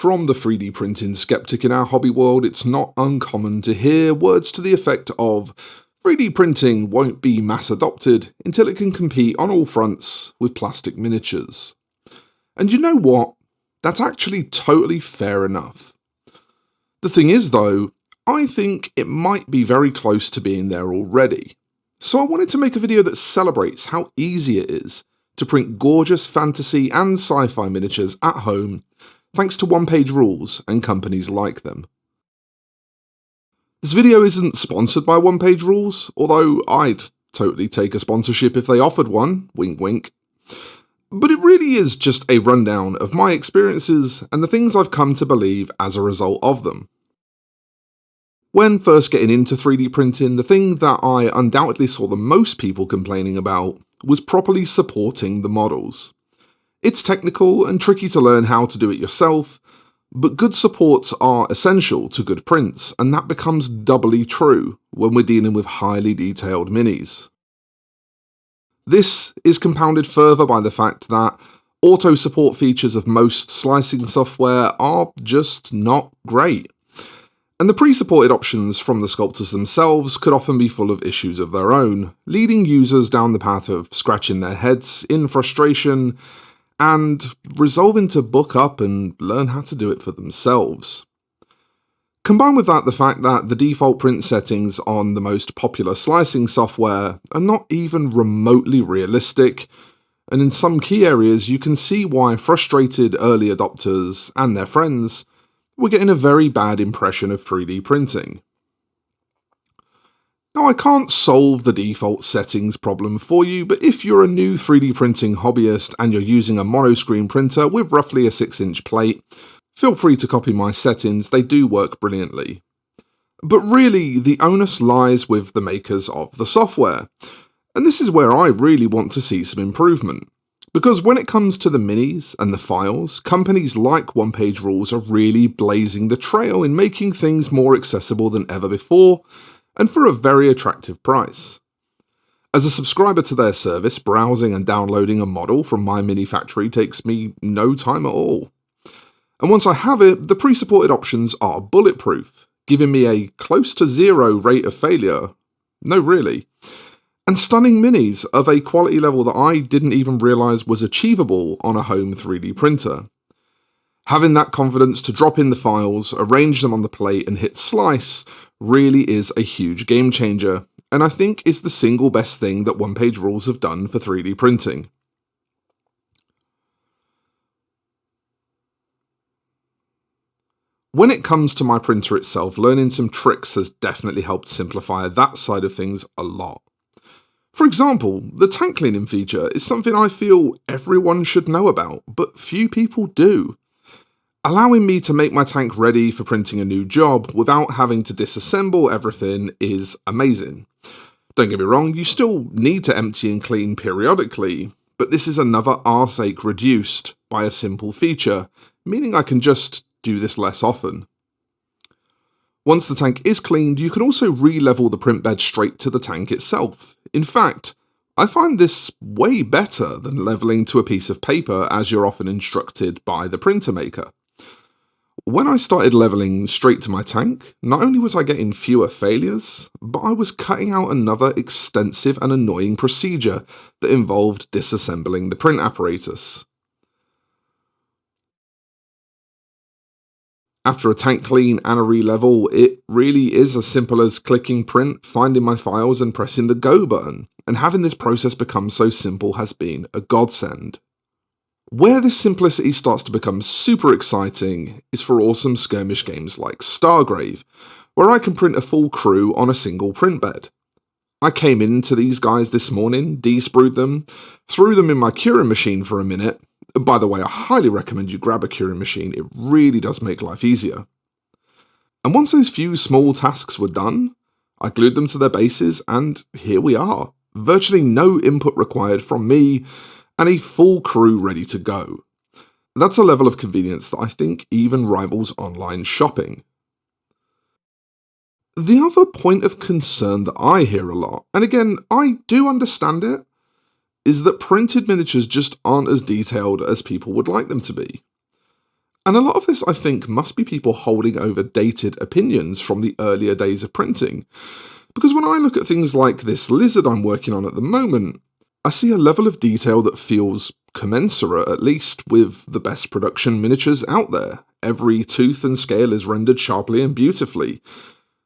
From the 3D printing skeptic in our hobby world, it's not uncommon to hear words to the effect of 3D printing won't be mass adopted until it can compete on all fronts with plastic miniatures. And you know what? That's actually totally fair enough. The thing is though, I think it might be very close to being there already. So I wanted to make a video that celebrates how easy it is to print gorgeous fantasy and sci-fi miniatures at home thanks to one-page rules and companies like them. This video isn't sponsored by One Page Rules, although I'd totally take a sponsorship if they offered one, wink wink. But it really is just a rundown of my experiences and the things I've come to believe as a result of them. When first getting into 3D printing, the thing that I undoubtedly saw the most people complaining about was properly supporting the models. It's technical and tricky to learn how to do it yourself, but good supports are essential to good prints, and that becomes doubly true when we're dealing with highly detailed minis. This is compounded further by the fact that auto support features of most slicing software are just not great, and the pre-supported options from the sculptors themselves could often be full of issues of their own, leading users down the path of scratching their heads in frustration and resolving to book up and learn how to do it for themselves. Combine with that the fact that the default print settings on the most popular slicing software are not even remotely realistic, and in some key areas you can see why frustrated early adopters and their friends were getting a very bad impression of 3D printing. Now, I can't solve the default settings problem for you, but if you're a new 3D printing hobbyist and you're using a monoscreen printer with roughly a 6-inch plate, feel free to copy my settings, they do work brilliantly. But really, the onus lies with the makers of the software, and this is where I really want to see some improvement. Because when it comes to the minis and the files, companies like One Page Rules are really blazing the trail in making things more accessible than ever before, and for a very attractive price. As a subscriber to their service, browsing and downloading a model from my mini factory takes me no time at all. And once I have it, the pre-supported options are bulletproof, giving me a close to zero rate of failure. No, really. And stunning minis of a quality level that I didn't even realise was achievable on a home 3D printer. Having that confidence to drop in the files, arrange them on the plate and hit slice really is a huge game changer, and I think is the single best thing that One Page Rules have done for 3D printing. When it comes to my printer itself, learning some tricks has definitely helped simplify that side of things a lot. For example, the tank cleaning feature is something I feel everyone should know about, but few people do. Allowing me to make my tank ready for printing a new job without having to disassemble everything is amazing. Don't get me wrong, you still need to empty and clean periodically, but this is another arse-ache reduced by a simple feature, meaning I can just do this less often. Once the tank is cleaned, you can also re-level the print bed straight to the tank itself. In fact, I find this way better than leveling to a piece of paper as you're often instructed by the printer maker. When I started leveling straight to my tank, not only was I getting fewer failures, but I was cutting out another extensive and annoying procedure that involved disassembling the print apparatus. After a tank clean and a re-level, it really is as simple as clicking print, finding my files and pressing the go button, and having this process become so simple has been a godsend. Where this simplicity starts to become super exciting is for awesome skirmish games like Stargrave, where I can print a full crew on a single print bed. I came into these guys this morning, de-sprued them, threw them in my curing machine for a minute. By the way, I highly recommend you grab a curing machine, it really does make life easier. And once those few small tasks were done, I glued them to their bases and here we are. Virtually no input required from me, and a full crew ready to go. That's a level of convenience that I think even rivals online shopping. The other point of concern that I hear a lot, and again, I do understand it, is that printed miniatures just aren't as detailed as people would like them to be. And a lot of this, I think, must be people holding over dated opinions from the earlier days of printing. Because when I look at things like this lizard I'm working on at the moment, I see a level of detail that feels commensurate, at least, with the best production miniatures out there. Every tooth and scale is rendered sharply and beautifully.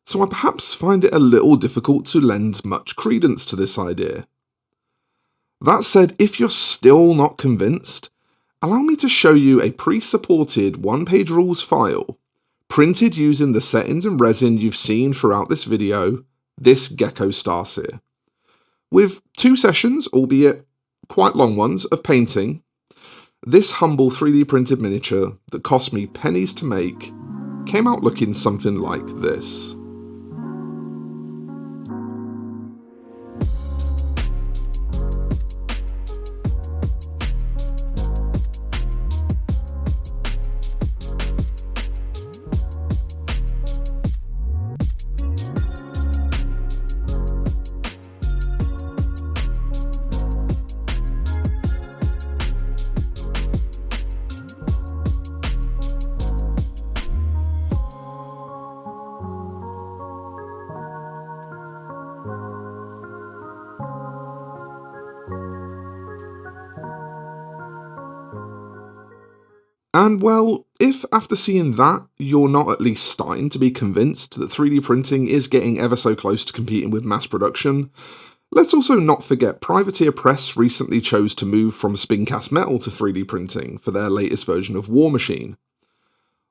So I perhaps find it a little difficult to lend much credence to this idea. That said, if you're still not convinced, allow me to show you a pre-supported one-page rules file, printed using the settings and resin you've seen throughout this video, this Gecko Starseer. With 2 sessions, albeit quite long ones, of painting, this humble 3D printed miniature that cost me pennies to make came out looking something like this. And well, if after seeing that, you're not at least starting to be convinced that 3D printing is getting ever so close to competing with mass production, let's also not forget Privateer Press recently chose to move from spin cast metal to 3D printing for their latest version of War Machine.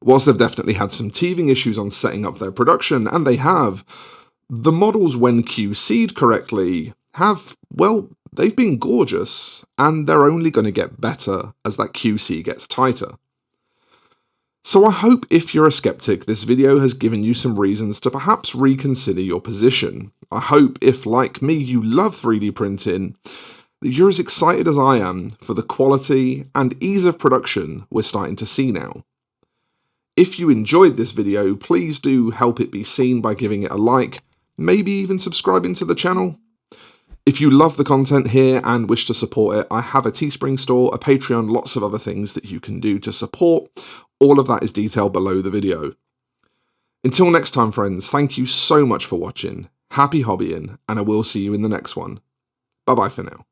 Whilst they've definitely had some teething issues on setting up their production, and they have, the models, when QC'd correctly, they've been gorgeous, and they're only going to get better as that QC gets tighter. So I hope if you're a skeptic, this video has given you some reasons to perhaps reconsider your position. I hope if, like me, you love 3D printing, that you're as excited as I am for the quality and ease of production we're starting to see now. If you enjoyed this video, please do help it be seen by giving it a like, maybe even subscribing to the channel. If you love the content here and wish to support it, I have a Teespring store, a Patreon, lots of other things that you can do to support. All of that is detailed below the video. Until next time, friends, thank you so much for watching. Happy hobbying, and I will see you in the next one. Bye bye for now.